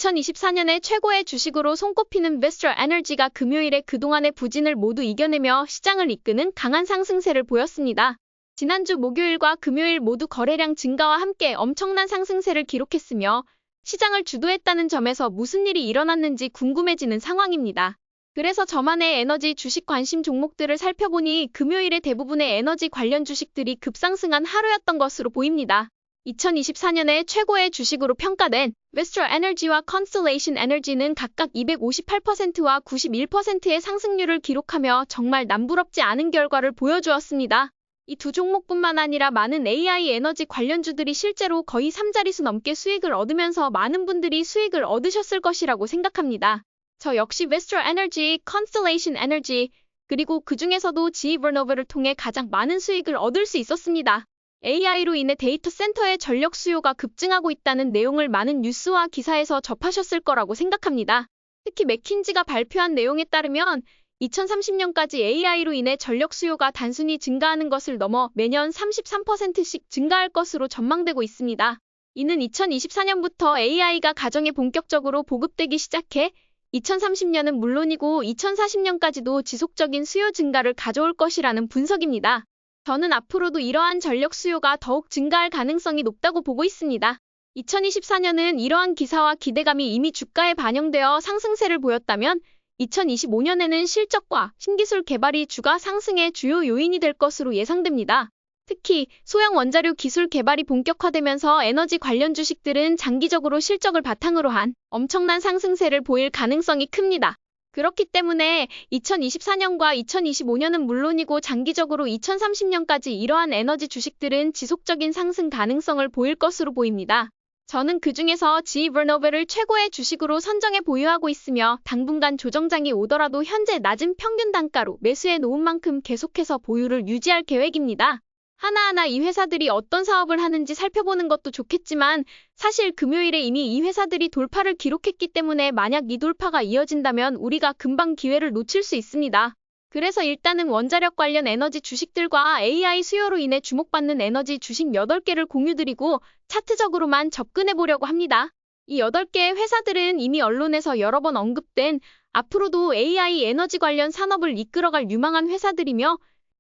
2024년에 최고의 주식으로 손꼽히는 Vistra Energy가 금요일에 그동안의 부진을 모두 이겨내며 시장을 이끄는 강한 상승세를 보였습니다. 지난주 목요일과 금요일 모두 거래량 증가와 함께 엄청난 상승세를 기록했으며 시장을 주도했다는 점에서 무슨 일이 일어났는지 궁금해지는 상황입니다. 그래서 저만의 에너지 주식 관심 종목들을 살펴보니 금요일에 대부분의 에너지 관련 주식들이 급상승한 하루였던 것으로 보입니다. 2024년에 최고의 주식으로 평가된 Vistra Energy와 Constellation Energy는 각각 258%와 91%의 상승률을 기록하며 정말 남부럽지 않은 결과를 보여주었습니다. 이 두 종목뿐만 아니라 많은 AI 에너지 관련주들이 실제로 거의 3자릿수 넘게 수익을 얻으면서 많은 분들이 수익을 얻으셨을 것이라고 생각합니다. 저 역시 Vistra Energy, Constellation Energy, 그리고 그 중에서도 GE Vernova를 통해 가장 많은 수익을 얻을 수 있었습니다. AI로 인해 데이터 센터의 전력 수요가 급증하고 있다는 내용을 많은 뉴스와 기사에서 접하셨을 거라고 생각합니다. 특히 맥킨지가 발표한 내용에 따르면 2030년까지 AI로 인해 전력 수요가 단순히 증가하는 것을 넘어 매년 33%씩 증가할 것으로 전망되고 있습니다. 이는 2024년부터 AI가 가정에 본격적으로 보급되기 시작해 2030년은 물론이고 2040년까지도 지속적인 수요 증가를 가져올 것이라는 분석입니다. 저는 앞으로도 이러한 전력 수요가 더욱 증가할 가능성이 높다고 보고 있습니다. 2024년은 이러한 기사와 기대감이 이미 주가에 반영되어 상승세를 보였다면 2025년에는 실적과 신기술 개발이 주가 상승의 주요 요인이 될 것으로 예상됩니다. 특히 소형 원자료 기술 개발이 본격화되면서 에너지 관련 주식들은 장기적으로 실적을 바탕으로 한 엄청난 상승세를 보일 가능성이 큽니다. 그렇기 때문에 2024년과 2025년은 물론이고 장기적으로 2030년까지 이러한 에너지 주식들은 지속적인 상승 가능성을 보일 것으로 보입니다. 저는 그중에서 GE Vernova를 최고의 주식으로 선정해 보유하고 있으며 당분간 조정장이 오더라도 현재 낮은 평균 단가로 매수해 놓은 만큼 계속해서 보유를 유지할 계획입니다. 하나하나 이 회사들이 어떤 사업을 하는지 살펴보는 것도 좋겠지만 사실 금요일에 이미 이 회사들이 돌파를 기록했기 때문에 만약 이 돌파가 이어진다면 우리가 금방 기회를 놓칠 수 있습니다. 그래서 일단은 원자력 관련 에너지 주식들과 AI 수요로 인해 주목받는 에너지 주식 8개를 공유드리고 차트적으로만 접근해보려고 합니다. 이 8개의 회사들은 이미 언론에서 여러 번 언급된 앞으로도 AI 에너지 관련 산업을 이끌어갈 유망한 회사들이며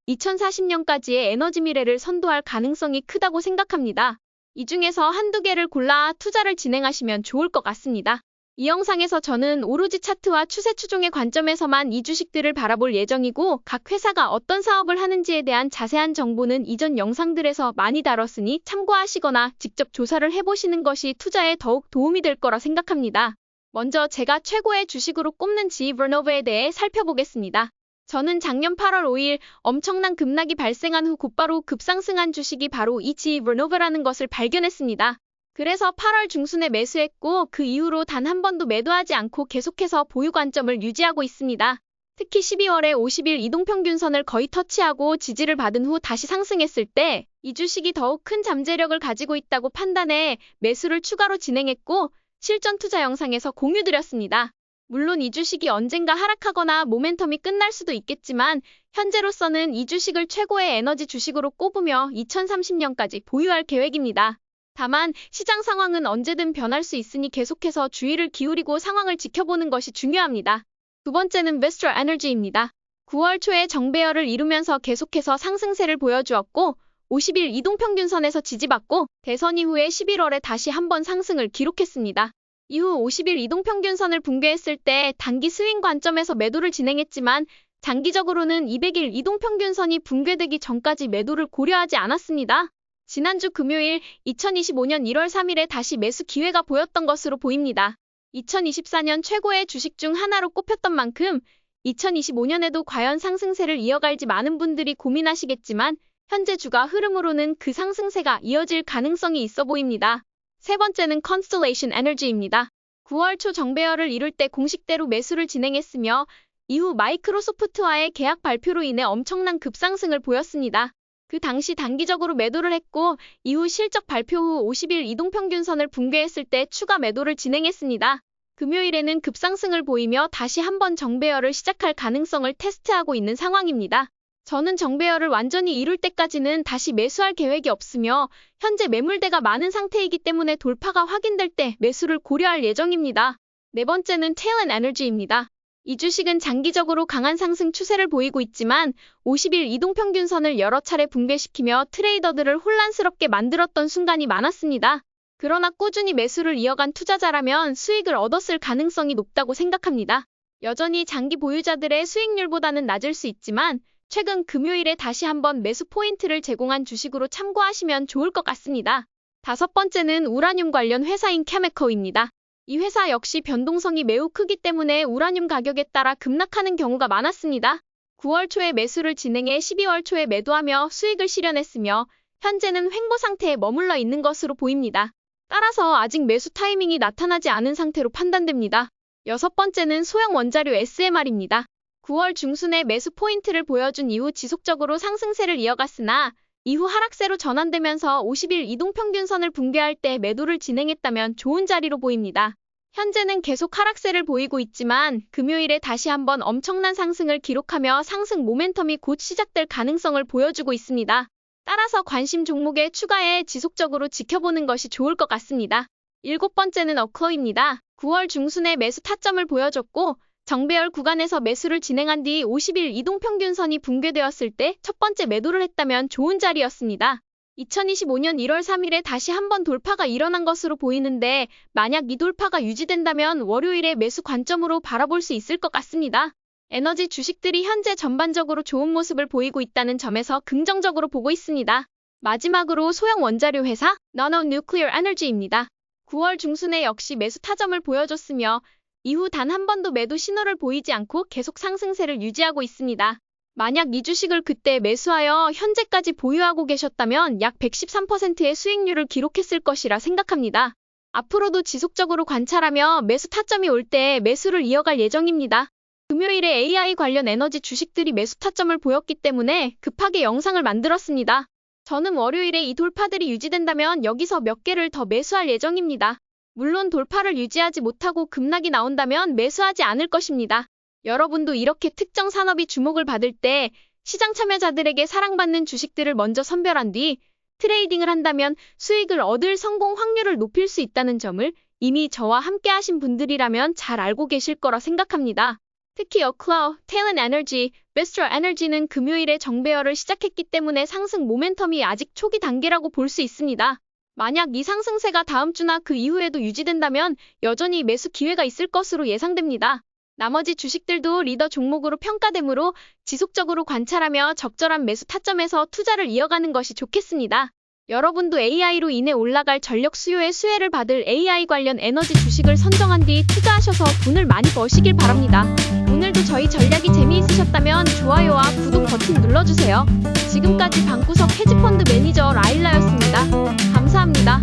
2040년까지의 에너지 미래를 선도할 가능성이 크다고 생각합니다. 이 중에서 한두 개를 골라 투자를 진행하시면 좋을 것 같습니다. 이 영상에서 저는 오로지 차트와 추세 추종의 관점에서만 이 주식들을 바라볼 예정이고 각 회사가 어떤 사업을 하는지에 대한 자세한 정보는 이전 영상들에서 많이 다뤘으니 참고하시거나 직접 조사를 해보시는 것이 투자에 더욱 도움이 될 거라 생각합니다. 먼저 제가 최고의 주식으로 꼽는 GE Vernova에 대해 살펴보겠습니다. 저는 작년 8월 5일 엄청난 급락이 발생한 후 곧바로 급상승한 주식이 바로 이 GE Vernova라는 것을 발견했습니다. 그래서 8월 중순에 매수했고 그 이후로 단 한 번도 매도하지 않고 계속해서 보유 관점을 유지하고 있습니다. 특히 12월에 50일 이동평균선을 거의 터치하고 지지를 받은 후 다시 상승했을 때 이 주식이 더욱 큰 잠재력을 가지고 있다고 판단해 매수를 추가로 진행했고 실전 투자 영상에서 공유드렸습니다. 물론 이 주식이 언젠가 하락하거나 모멘텀이 끝날 수도 있겠지만 현재로서는 이 주식을 최고의 에너지 주식으로 꼽으며 2030년까지 보유할 계획입니다. 다만 시장 상황은 언제든 변할 수 있으니 계속해서 주의를 기울이고 상황을 지켜보는 것이 중요합니다. 두 번째는 Vistra Energy입니다. 9월 초에 정배열을 이루면서 계속해서 상승세를 보여주었고 50일 이동평균선에서 지지받고 대선 이후에 11월에 다시 한번 상승을 기록했습니다. 이후 50일 이동평균선을 붕괴했을 때 단기 스윙 관점에서 매도를 진행했지만 장기적으로는 200일 이동평균선이 붕괴되기 전까지 매도를 고려하지 않았습니다. 지난주 금요일 2025년 1월 3일에 다시 매수 기회가 보였던 것으로 보입니다. 2024년 최고의 주식 중 하나로 꼽혔던 만큼 2025년에도 과연 상승세를 이어갈지 많은 분들이 고민하시겠지만 현재 주가 흐름으로는 그 상승세가 이어질 가능성이 있어 보입니다. 세 번째는 Constellation Energy입니다. 9월 초 정배열을 이룰 때 공식대로 매수를 진행했으며 이후 마이크로소프트와의 계약 발표로 인해 엄청난 급상승을 보였습니다. 그 당시 단기적으로 매도를 했고 이후 실적 발표 후 50일 이동평균선을 붕괴했을 때 추가 매도를 진행했습니다. 금요일에는 급상승을 보이며 다시 한번 정배열을 시작할 가능성을 테스트하고 있는 상황입니다. 저는 정배열을 완전히 이룰 때까지는 다시 매수할 계획이 없으며 현재 매물대가 많은 상태이기 때문에 돌파가 확인될 때 매수를 고려할 예정입니다. 네 번째는 테일앤 에너지입니다. 이 주식은 장기적으로 강한 상승 추세를 보이고 있지만 50일 이동평균선을 여러 차례 붕괴시키며 트레이더들을 혼란스럽게 만들었던 순간이 많았습니다. 그러나 꾸준히 매수를 이어간 투자자라면 수익을 얻었을 가능성이 높다고 생각합니다. 여전히 장기 보유자들의 수익률보다는 낮을 수 있지만 최근 금요일에 다시 한번 매수 포인트를 제공한 주식으로 참고하시면 좋을 것 같습니다. 다섯 번째는 우라늄 관련 회사인 캐메코입니다. 이 회사 역시 변동성이 매우 크기 때문에 우라늄 가격에 따라 급락하는 경우가 많았습니다. 9월 초에 매수를 진행해 12월 초에 매도하며 수익을 실현했으며 현재는 횡보 상태에 머물러 있는 것으로 보입니다. 따라서 아직 매수 타이밍이 나타나지 않은 상태로 판단됩니다. 여섯 번째는 소형 원자료 SMR입니다. 9월 중순에 매수 포인트를 보여준 이후 지속적으로 상승세를 이어갔으나 이후 하락세로 전환되면서 50일 이동평균선을 붕괴할 때 매도를 진행했다면 좋은 자리로 보입니다. 현재는 계속 하락세를 보이고 있지만 금요일에 다시 한번 엄청난 상승을 기록하며 상승 모멘텀이 곧 시작될 가능성을 보여주고 있습니다. 따라서 관심 종목에 추가해 지속적으로 지켜보는 것이 좋을 것 같습니다. 일곱 번째는 어클로입니다. 9월 중순에 매수 타점을 보여줬고 정배열 구간에서 매수를 진행한 뒤 50일 이동평균선이 붕괴되었을 때 첫 번째 매도를 했다면 좋은 자리였습니다. 2025년 1월 3일에 다시 한번 돌파가 일어난 것으로 보이는데 만약 이 돌파가 유지된다면 월요일에 매수 관점으로 바라볼 수 있을 것 같습니다. 에너지 주식들이 현재 전반적으로 좋은 모습을 보이고 있다는 점에서 긍정적으로 보고 있습니다. 마지막으로 소형 원자료 회사 나노 뉴클리어 에너지입니다. 9월 중순에 역시 매수 타점을 보여줬으며 이후 단 한 번도 매도 신호를 보이지 않고 계속 상승세를 유지하고 있습니다. 만약 이 주식을 그때 매수하여 현재까지 보유하고 계셨다면 약 113%의 수익률을 기록했을 것이라 생각합니다. 앞으로도 지속적으로 관찰하며 매수 타점이 올 때 매수를 이어갈 예정입니다. 금요일에 AI 관련 에너지 주식들이 매수 타점을 보였기 때문에 급하게 영상을 만들었습니다. 저는 월요일에 이 돌파들이 유지된다면 여기서 몇 개를 더 매수할 예정입니다. 물론 돌파를 유지하지 못하고 급락이 나온다면 매수하지 않을 것입니다. 여러분도 이렇게 특정 산업이 주목을 받을 때 시장 참여자들에게 사랑받는 주식들을 먼저 선별한 뒤 트레이딩을 한다면 수익을 얻을 성공 확률을 높일 수 있다는 점을 이미 저와 함께 하신 분들이라면 잘 알고 계실 거라 생각합니다. 특히 어클라우, 테일앤 에너지, 베스트럴 에너지는 금요일에 정배열을 시작했기 때문에 상승 모멘텀이 아직 초기 단계라고 볼 수 있습니다. 만약 이 상승세가 다음 주나 그 이후에도 유지된다면 여전히 매수 기회가 있을 것으로 예상됩니다. 나머지 주식들도 리더 종목으로 평가되므로 지속적으로 관찰하며 적절한 매수 타점에서 투자를 이어가는 것이 좋겠습니다. 여러분도 AI로 인해 올라갈 전력 수요의 수혜를 받을 AI 관련 에너지 주식을 선정한 뒤 투자하셔서 돈을 많이 버시길 바랍니다. 오늘도 저희 전략이 재미있으셨다면 좋아요와 구독 버튼 눌러주세요. 지금까지 방구석 헤지펀드 매니저 라일라였습니다. 감사합니다.